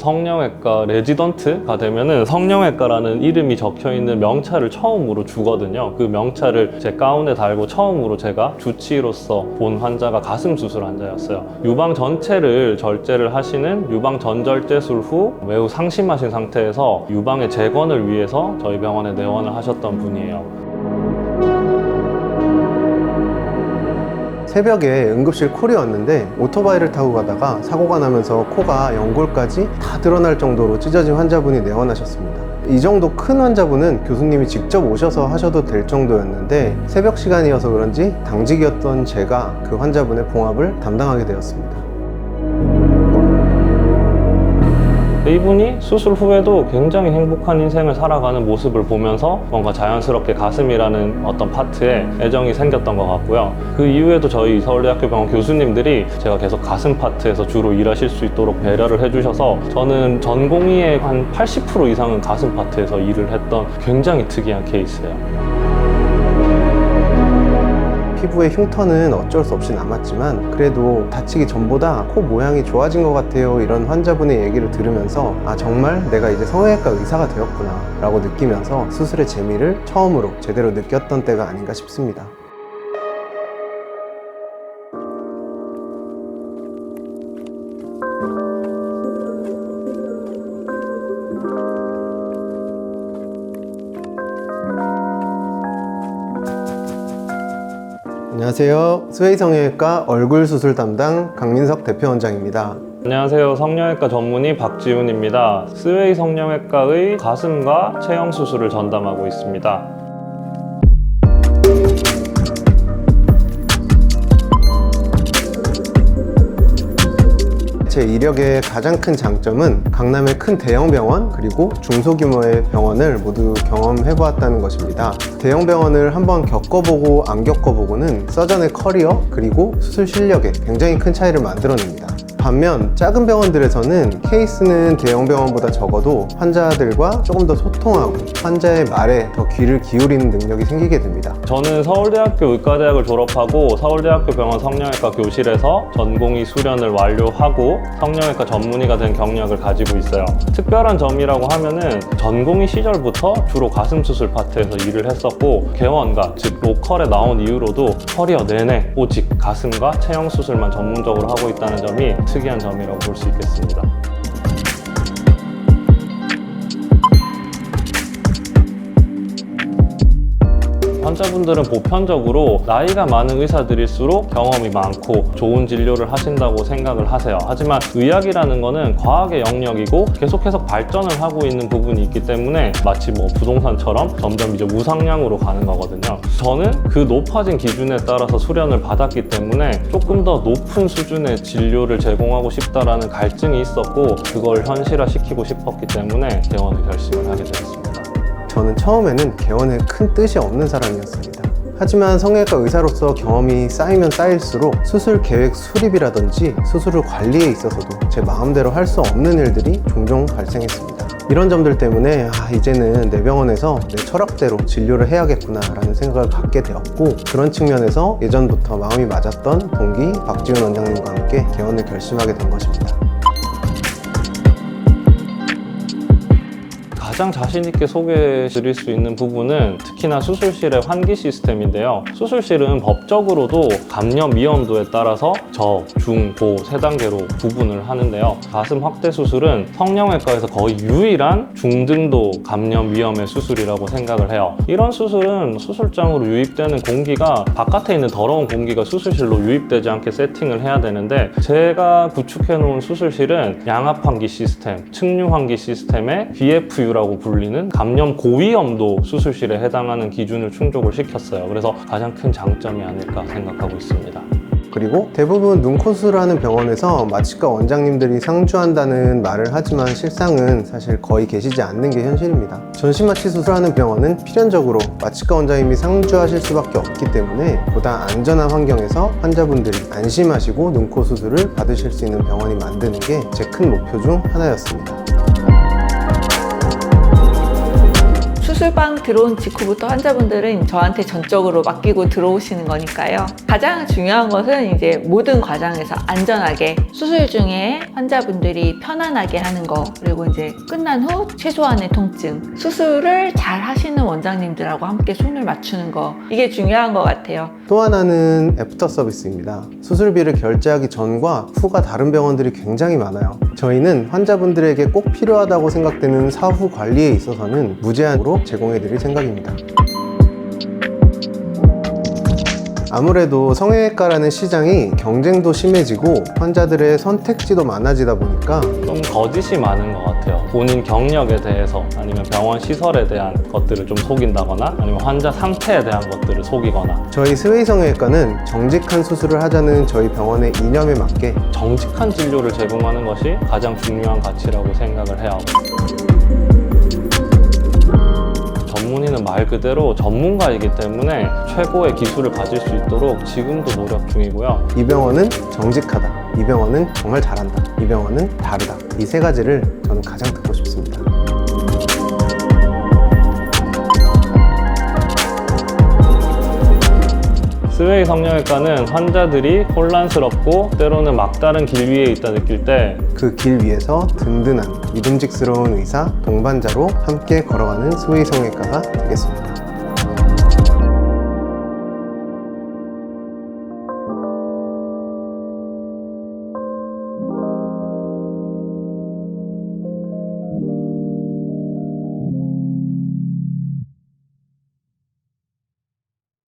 성형외과 레지던트가 되면은 성형외과라는 이름이 적혀있는 명찰을 처음으로 주거든요. 그 명찰을 제 가운에 달고 처음으로 제가 주치의로서 본 환자가 가슴 수술 환자였어요. 유방 전체를 절제를 하시는 유방 전절제술 후 매우 상심하신 상태에서 유방의 재건을 위해서 저희 병원에 내원을 하셨던 분이에요. 새벽에 응급실 콜이 왔는데 오토바이를 타고 가다가 사고가 나면서 코가 연골까지 다 드러날 정도로 찢어진 환자분이 내원하셨습니다. 이 정도 큰 환자분은 교수님이 직접 오셔서 하셔도 될 정도였는데 새벽 시간이어서 그런지 당직이었던 제가 그 환자분의 봉합을 담당하게 되었습니다. 이분이 수술 후에도 굉장히 행복한 인생을 살아가는 모습을 보면서 뭔가 자연스럽게 가슴이라는 어떤 파트에 애정이 생겼던 것 같고요. 그 이후에도 저희 서울대학교 병원 교수님들이 제가 계속 가슴 파트에서 주로 일하실 수 있도록 배려를 해주셔서 저는 전공의의 한 80% 이상은 가슴 파트에서 일을 했던 굉장히 특이한 케이스예요. 피부의 흉터는 어쩔 수 없이 남았지만 그래도 다치기 전보다 코 모양이 좋아진 것 같아요, 이런 환자분의 얘기를 들으면서 아, 정말 내가 이제 성형외과 의사가 되었구나 라고 느끼면서 수술의 재미를 처음으로 제대로 느꼈던 때가 아닌가 싶습니다. 안녕하세요. 스웨이 성형외과 얼굴 수술 담당 강민석 대표원장입니다. 안녕하세요. 성형외과 전문의 박지훈입니다. 스웨이 성형외과의 가슴과 체형 수술을 전담하고 있습니다. 제 이력의 가장 큰 장점은 강남의 큰 대형 병원 그리고 중소규모의 병원을 모두 경험해 보았다는 것입니다. 대형 병원을 한번 겪어보고 안 겪어보고는 서전의 커리어 그리고 수술 실력에 굉장히 큰 차이를 만들어냅니다. 반면 작은 병원들에서는 케이스는 대형 병원보다 적어도 환자들과 조금 더 소통하고 환자의 말에 더 귀를 기울이는 능력이 생기게 됩니다. 저는 서울대학교 의과대학을 졸업하고 서울대학교 병원 성형외과 교실에서 전공의 수련을 완료하고 성형외과 전문의가 된 경력을 가지고 있어요. 특별한 점이라고 하면은 전공의 시절부터 주로 가슴 수술 파트에서 일을 했었고 개원가, 즉 로컬에 나온 이후로도 커리어 내내 오직 가슴과 체형 수술만 전문적으로 하고 있다는 점이 특이한 점이라고 볼 수 있겠습니다. 환자분들은 보편적으로 나이가 많은 의사들일수록 경험이 많고 좋은 진료를 하신다고 생각을 하세요. 하지만 의학이라는 거는 과학의 영역이고 계속해서 발전을 하고 있는 부분이 있기 때문에 마치 뭐 부동산처럼 점점 이제 우상향으로 가는 거거든요. 저는 그 높아진 기준에 따라서 수련을 받았기 때문에 조금 더 높은 수준의 진료를 제공하고 싶다라는 갈증이 있었고 그걸 현실화시키고 싶었기 때문에 개원을 결심을 하게 되었습니다. 저는 처음에는 개원에 큰 뜻이 없는 사람이었습니다. 하지만 성형외과 의사로서 경험이 쌓이면 쌓일수록 수술 계획 수립이라든지 수술 관리에 있어서도 제 마음대로 할 수 없는 일들이 종종 발생했습니다. 이런 점들 때문에 이제는 내 병원에서 내 철학대로 진료를 해야겠구나 라는 생각을 갖게 되었고 그런 측면에서 예전부터 마음이 맞았던 동기 박지훈 원장님과 함께 개원을 결심하게 된 것입니다. 가장 자신있게 소개해 드릴 수 있는 부분은 특히나 수술실의 환기 시스템인데요. 수술실은 법적으로도 감염 위험도에 따라서 저, 중, 고 세 단계로 구분을 하는데요. 가슴 확대 수술은 성형외과에서 거의 유일한 중등도 감염 위험의 수술이라고 생각을 해요. 이런 수술은 수술장으로 유입되는 공기가 바깥에 있는 더러운 공기가 수술실로 유입되지 않게 세팅을 해야 되는데 제가 구축해 놓은 수술실은 양압 환기 시스템, 측류 환기 시스템의 BFU라고 불리는 감염 고위험도 수술실에 해당하는 기준을 충족을 시켰어요. 그래서 가장 큰 장점이 아닐까 생각하고 있습니다. 그리고 대부분 눈, 코 수술하는 병원에서 마취과 원장님들이 상주한다는 말을 하지만 실상은 사실 거의 계시지 않는 게 현실입니다. 전신마취 수술하는 병원은 필연적으로 마취과 원장님이 상주하실 수밖에 없기 때문에 보다 안전한 환경에서 환자분들이 안심하시고 눈, 코 수술을 받으실 수 있는 병원이 만드는 게 제 큰 목표 중 하나였습니다. 수술방 들어온 직후부터 환자분들은 저한테 전적으로 맡기고 들어오시는 거니까요. 가장 중요한 것은 이제 모든 과정에서 안전하게 수술 중에 환자분들이 편안하게 하는 거, 그리고 이제 끝난 후 최소한의 통증, 수술을 잘 하시는 원장님들하고 함께 손을 맞추는 거, 이게 중요한 것 같아요. 또 하나는 애프터 서비스입니다. 수술비를 결제하기 전과 후가 다른 병원들이 굉장히 많아요. 저희는 환자분들에게 꼭 필요하다고 생각되는 사후 관리에 있어서는 무제한으로 제공해 드릴 생각입니다. 아무래도 성형외과라는 시장이 경쟁도 심해지고 환자들의 선택지도 많아지다 보니까 좀 거짓이 많은 것 같아요. 본인 경력에 대해서 아니면 병원 시설에 대한 것들을 좀 속인다거나 아니면 환자 상태에 대한 것들을 속이거나. 저희 스웨이 성형외과는 정직한 수술을 하자는 저희 병원의 이념에 맞게 정직한 진료를 제공하는 것이 가장 중요한 가치라고 생각을 해요. 전문의는 말 그대로 전문가이기 때문에 최고의 기술을 가질 수 있도록 지금도 노력 중이고요. 이 병원은 정직하다, 이 병원은 정말 잘한다, 이 병원은 다르다, 이 세 가지를 저는 가장 듣고 싶습니다. 스웨이 성형외과는 환자들이 혼란스럽고 때로는 막다른 길 위에 있다 느낄 때 그 길 위에서 든든한 믿음직스러운 의사, 동반자로 함께 걸어가는 스웨이 성형외과가 되겠습니다.